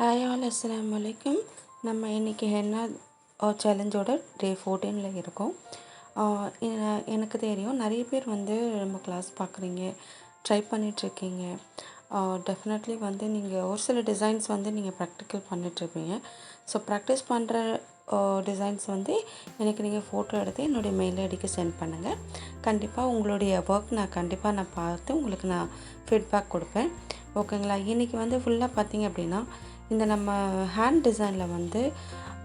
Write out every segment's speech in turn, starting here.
Hi all அஸ்ஸலாமு அலைக்கும். நம்ம இன்றைக்கி ஹென்னா சேலஞ்சோட டே 14 இருக்கோம். எனக்கு தெரியும் நிறைய பேர் வந்து நம்ம கிளாஸ் பார்க்குறீங்க, ட்ரை பண்ணிகிட்ருக்கீங்க. டெஃபினெட்லி வந்து நீங்கள் ஒரு சில டிசைன்ஸ் வந்து நீங்கள் ப்ராக்டிக்கல் பண்ணிகிட்ருப்பீங்க. ஸோ ப்ராக்டிஸ் பண்ணுற டிசைன்ஸ் வந்து எனக்கு நீங்கள் ஃபோட்டோ எடுத்து என்னுடைய மெயில் ஐடிக்கு சென்ட் பண்ணுங்கள். கண்டிப்பாக உங்களுடைய ஒர்க் நான் பார்த்து உங்களுக்கு நான் ஃபீட்பேக் கொடுப்பேன். ஓகேங்களா? இன்றைக்கி வந்து ஃபுல்லாக பார்த்தீங்க அப்படின்னா இந்த நம்ம ஹேண்ட் டிசைனில் வந்து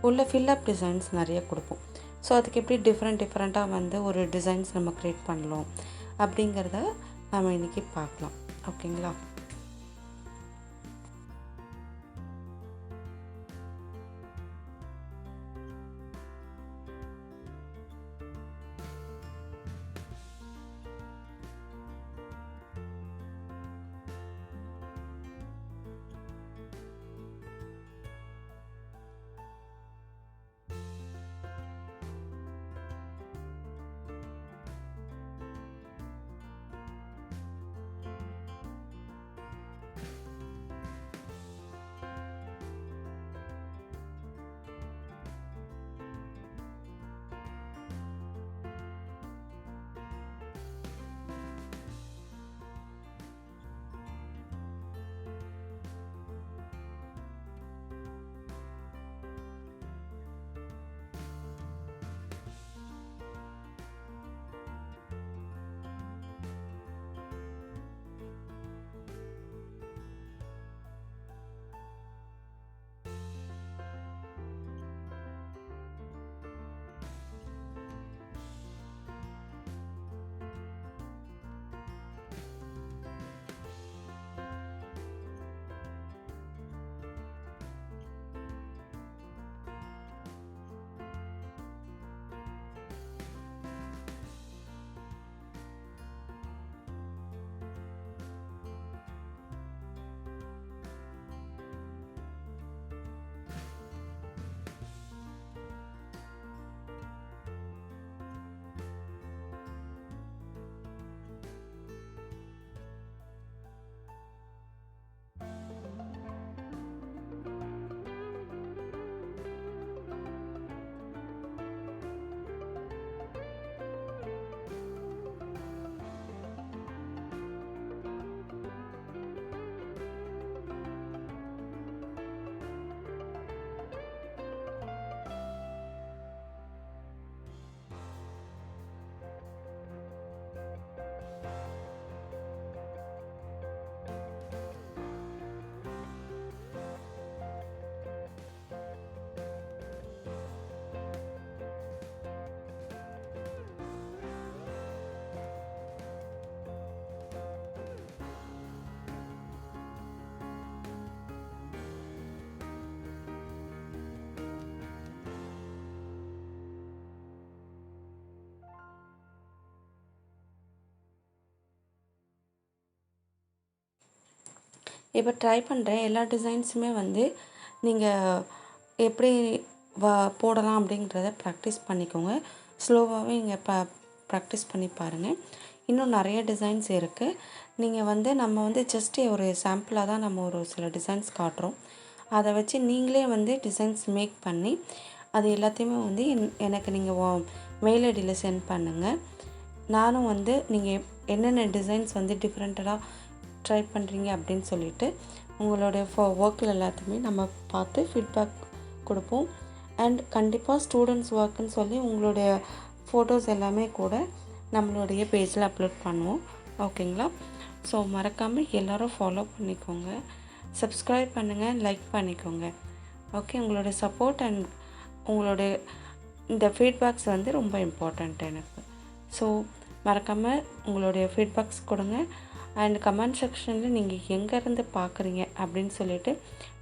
உள்ள ஃபில்லப் டிசைன்ஸ் நிறைய கொடுப்போம். ஸோ அதுக்கு எப்படி டிஃப்ரெண்ட்டாக வந்து ஒரு டிசைன்ஸ் நம்ம க்ரியேட் பண்ணலாம் அப்படிங்கிறத நம்ம இன்றைக்கி பார்க்கலாம். ஓகேங்களா? இப்போ ட்ரை பண்ணுறேன். எல்லா டிசைன்ஸுமே வந்து நீங்கள் எப்படி போடலாம் அப்படிங்கிறத ப்ராக்டிஸ் பண்ணிக்கோங்க. ஸ்லோவாகவே நீங்கள் ப்ராக்டிஸ் பண்ணி பாருங்கள். இன்னும் நிறைய டிசைன்ஸ் இருக்குது. நீங்கள் வந்து நம்ம வந்து ஜஸ்ட் ஒரு சாம்பிளாக தான் நம்ம ஒரு சில டிசைன்ஸ் காட்டுறோம். அதை வச்சு நீங்களே வந்து டிசைன்ஸ் மேக் பண்ணி அது எல்லாத்தையுமே வந்து எனக்கு நீங்கள் மெயில் ஐடியில் சென்ட் பண்ணுங்கள். நானும் வந்து நீங்கள் என்னென்ன டிசைன்ஸ் வந்து டிஃப்ரெண்ட்டாக ட்ரை பண்ணுறீங்க அப்படின்னு சொல்லிட்டு உங்களுடைய ஒர்க்கில் எல்லாத்தையுமே நம்ம பார்த்து ஃபீட்பேக் கொடுப்போம். அண்ட் கண்டிப்பாக ஸ்டூடெண்ட்ஸ் ஒர்க்குன்னு சொல்லி உங்களுடைய ஃபோட்டோஸ் எல்லாமே கூட நம்மளுடைய பேஜில் அப்லோட் பண்ணுவோம். ஓகேங்களா? ஸோ மறக்காமல் எல்லோரும் ஃபாலோ பண்ணிக்கோங்க, சப்ஸ்கிரைப் பண்ணுங்கள், லைக் பண்ணிக்கோங்க. ஓகே, உங்களுடைய சப்போர்ட் அண்ட் உங்களுடைய இந்த ஃபீட்பேக்ஸ் வந்து ரொம்ப இம்பார்ட்டண்ட் எனக்கு. ஸோ மறக்காமல் உங்களுடைய ஃபீட்பேக்ஸ் கொடுங்க. அண்ட் கமெண்ட் செக்ஷனில் நீங்கள் எங்கேருந்து பார்க்குறீங்க அப்படின்னு சொல்லிவிட்டு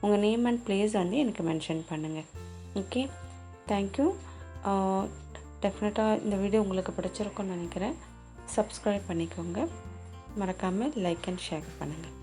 உங்கள் நேம் அண்ட் பிளேஸ் வந்து எனக்கு மென்ஷன் பண்ணுங்கள். Okay, thank you. டெஃபினட்டாக இந்த வீடியோ உங்களுக்கு பிடிச்சிருக்குன்னு நினைக்கிறேன். சப்ஸ்கிரைப் பண்ணிக்கோங்க. மறக்காமல் லைக் அண்ட் ஷேர் பண்ணுங்கள்.